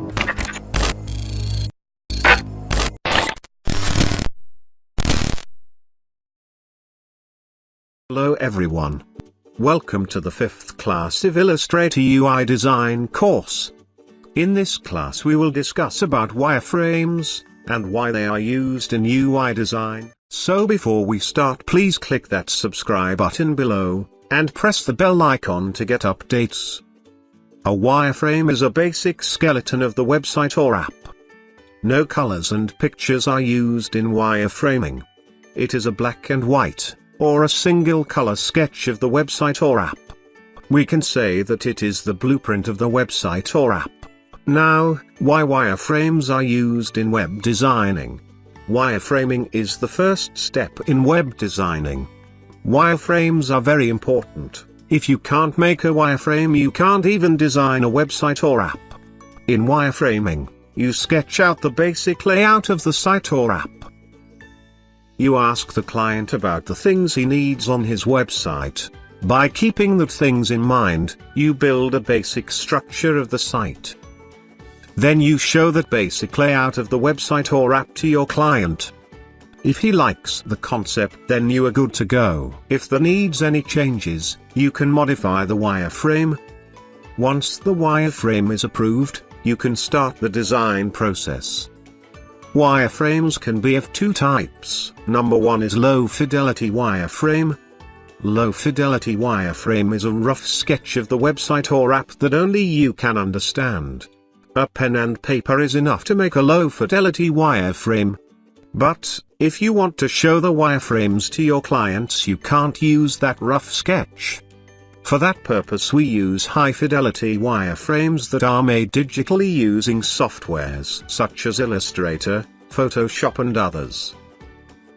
Hello everyone. Welcome to the 5th class of Illustrator UI design course. In this class we will discuss about wireframes, and why they are used in UI design. So before we start, please click that subscribe button below, and press the bell icon to get updates. A wireframe is a basic skeleton of the website or app. No colors and pictures are used in wireframing. It is a black and white, or a single color sketch of the website or app. We can say that it is the blueprint of the website or app. Now, why wireframes are used in web designing? Wireframing is the first step in web designing. Wireframes are very important. If you can't make a wireframe, you can't even design a website or app. In wireframing, you sketch out the basic layout of the site or app. You ask the client about the things he needs on his website. By keeping that things in mind, you build a basic structure of the site. Then you show that basic layout of the website or app to your client. If he likes the concept, then you are good to go. If there needs any changes, you can modify the wireframe. Once the wireframe is approved, you can start the design process. Wireframes can be of two types. Number one is low fidelity wireframe. Low fidelity wireframe is a rough sketch of the website or app that only you can understand. A pen and paper is enough to make a low fidelity wireframe. But, if you want to show the wireframes to your clients, you can't use that rough sketch. For that purpose we use high fidelity wireframes that are made digitally using softwares such as Illustrator, Photoshop and others.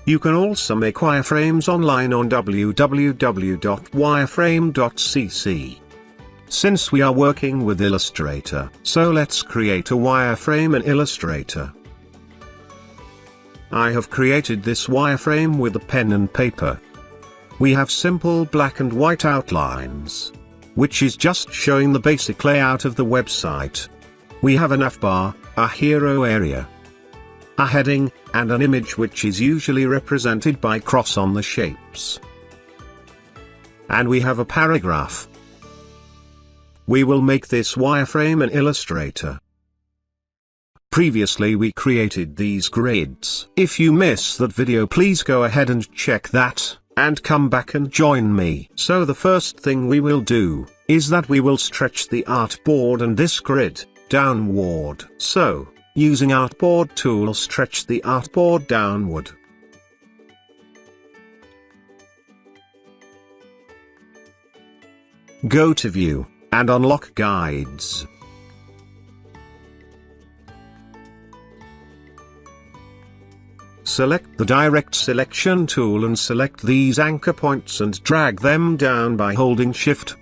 You can also make wireframes online on www.wireframe.cc. Since we are working with Illustrator, so let's create a wireframe in Illustrator. I have created this wireframe with a pen and paper. We have simple black and white outlines, which is just showing the basic layout of the website. We have an F-bar, a hero area, a heading, and an image which is usually represented by cross on the shapes. And we have a paragraph. We will make this wireframe in Illustrator. Previously we created these grids. If you miss that video, please go ahead and check that, and come back and join me. So the first thing we will do, is that we will stretch the artboard and this grid, downward. So, using artboard tool, stretch the artboard downward. Go to View, and unlock Guides. Select the Direct Selection tool and select these anchor points and drag them down by holding Shift.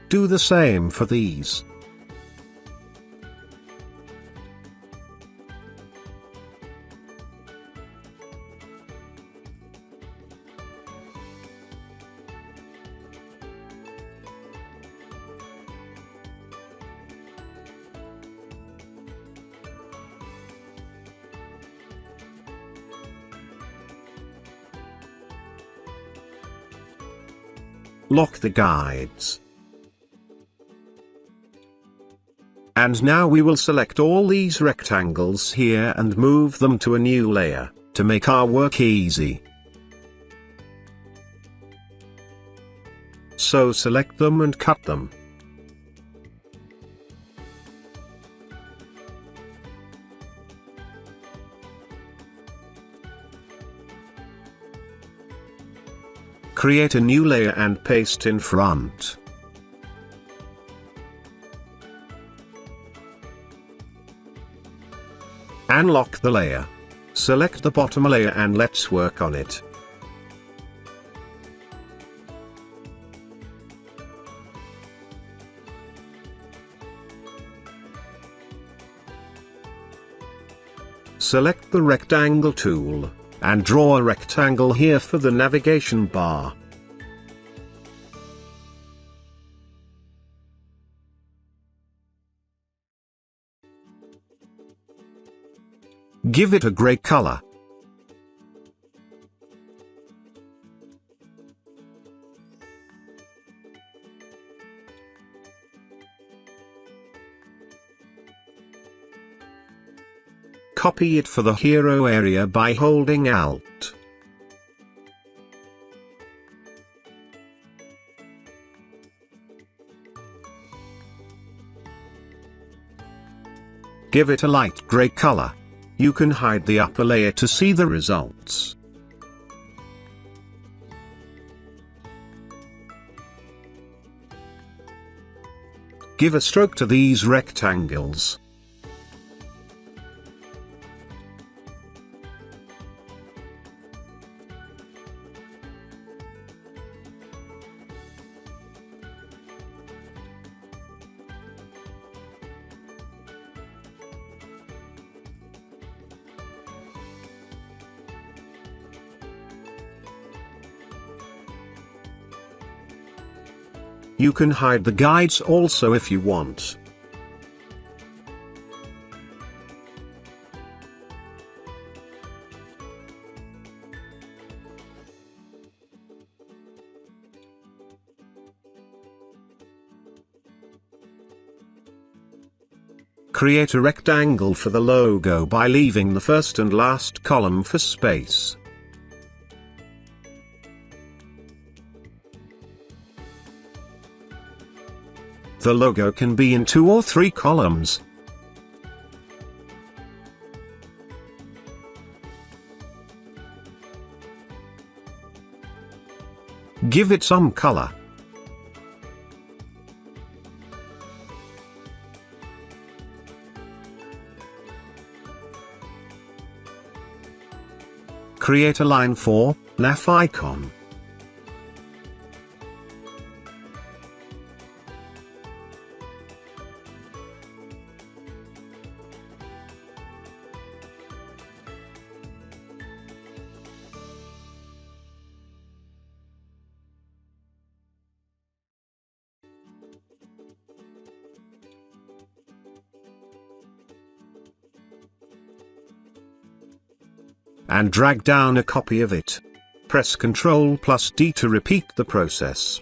Do the same for these. Lock the guides. And now we will select all these rectangles here and move them to a new layer, to make our work easy. So select them and cut them. Create a new layer and paste in front. Unlock the layer. Select the bottom layer and let's work on it. Select the rectangle tool, and draw a rectangle here for the navigation bar. Give it a grey color. Copy it for the hero area by holding Alt. Give it a light grey color. You can hide the upper layer to see the results. Give a stroke to these rectangles. You can hide the guides also if you want. Create a rectangle for the logo by leaving the first and last column for space. The logo can be in 2 or 3 columns. Give it some color. Create a line for left icon. And drag down a copy of it. Press Ctrl+D to repeat the process.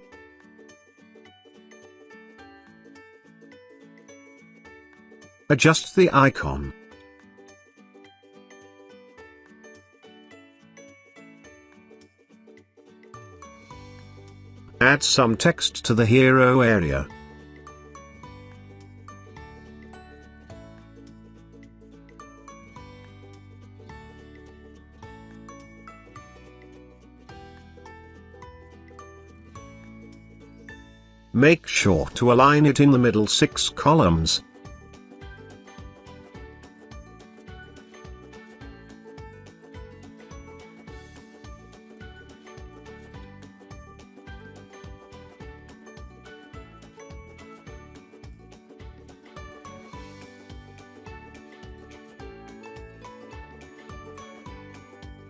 Adjust the icon. Add some text to the hero area. Make sure to align it in the middle 6 columns.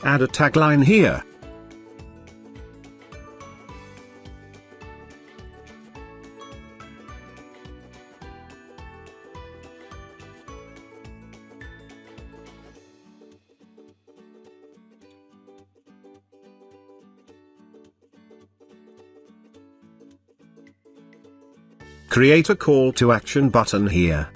Add a tagline here. Create a call to action button here.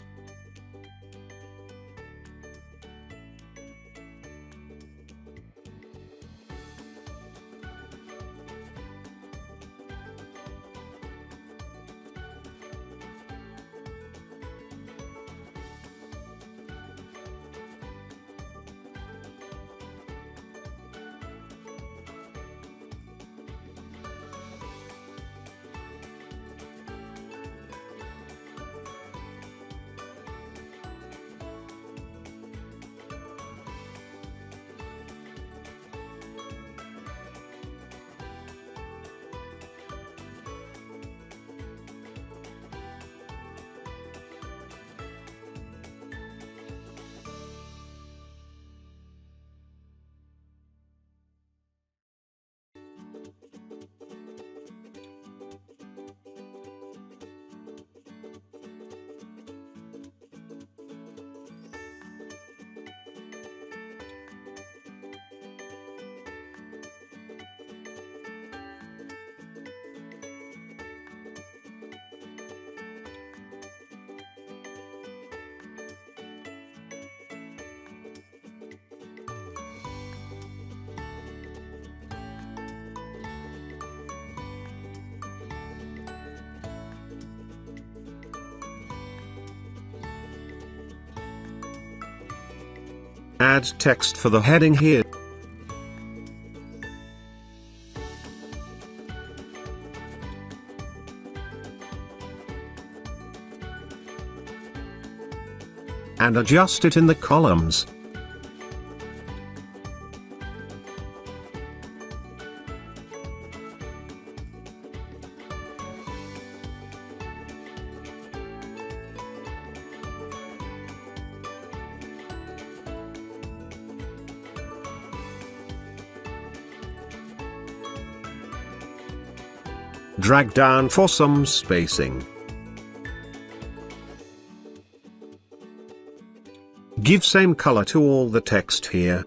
Add text for the heading here. And adjust it in the columns. Drag down for some spacing. Give same color to all the text here.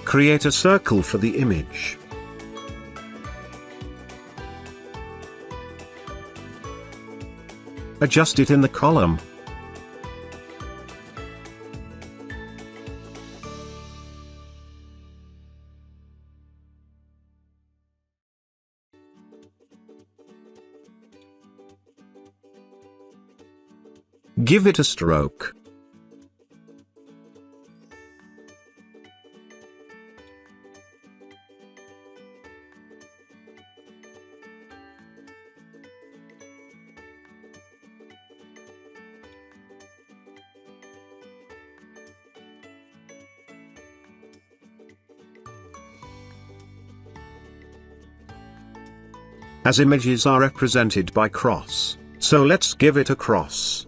Create a circle for the image. Adjust it in the column. Give it a stroke. As images are represented by cross, so let's give it a cross.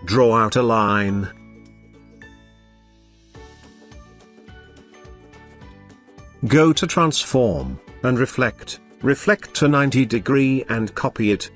Draw out a line. Go to Transform, and Reflect to 90 degree and copy it.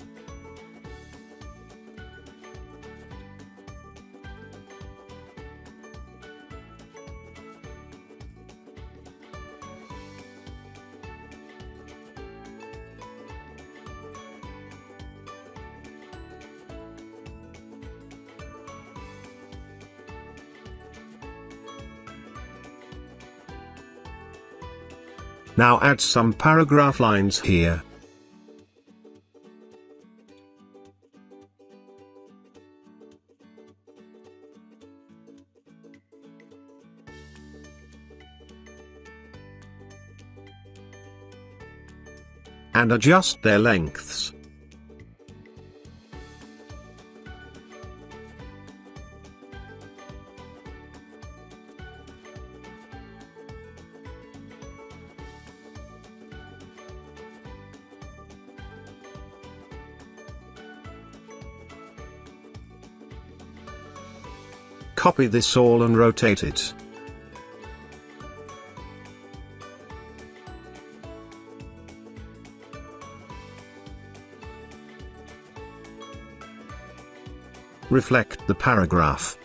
Now add some paragraph lines here. And adjust their lengths. Copy this all and rotate it. Reflect the paragraph.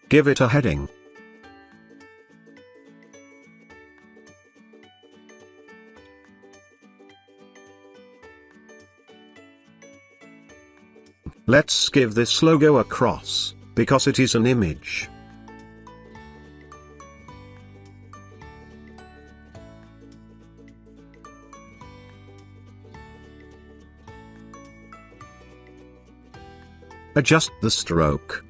Give it a heading. Let's give this logo a cross, because it is an image. Adjust the stroke.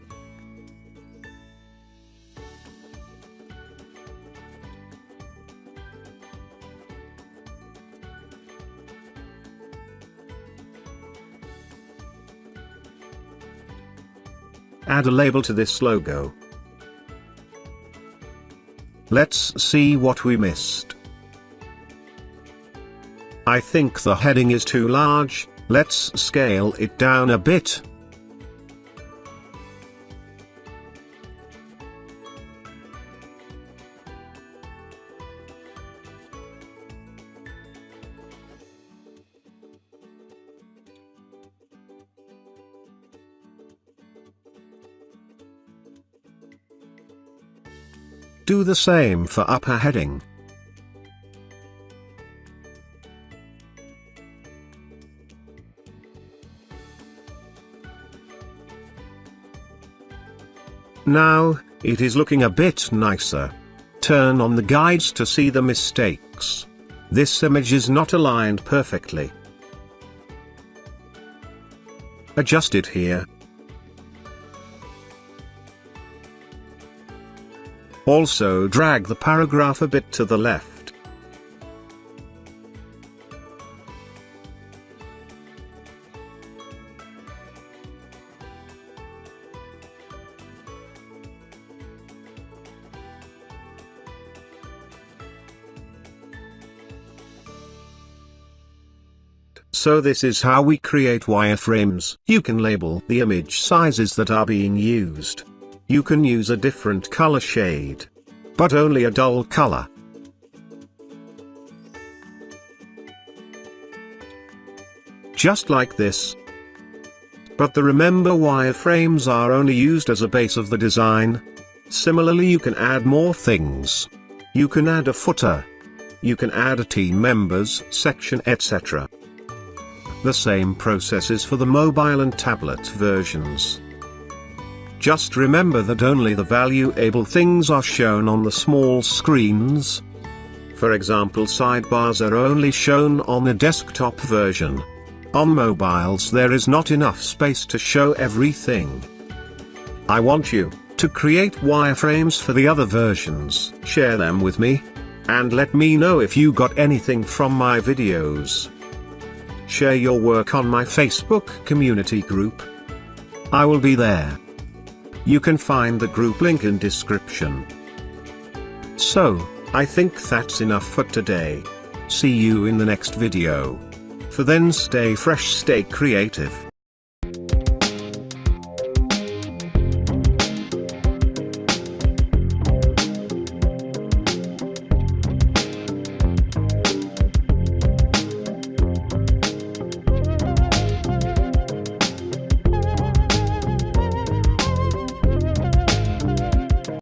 add a label to this logo. Let's see what we missed. I think the heading is too large, let's scale it down a bit. Do the same for upper heading. Now, it is looking a bit nicer. Turn on the guides to see the mistakes. This image is not aligned perfectly. Adjust it here. Also drag the paragraph a bit to the left. So this is how we create wireframes. You can label the image sizes that are being used. You can use a different color shade, but only a dull color. Just like this. But remember, wireframes are only used as a base of the design. Similarly, you can add more things. You can add a footer. You can add a team members section, etc. The same process is for the mobile and tablet versions. Just remember that only the valuable things are shown on the small screens. For example, sidebars are only shown on the desktop version. On mobiles there is not enough space to show everything. I want you to create wireframes for the other versions. Share them with me, and let me know if you got anything from my videos. Share your work on my Facebook community group. I will be there. You can find the group link in description. So, I think that's enough for today. See you in the next video. For then, stay fresh, stay creative.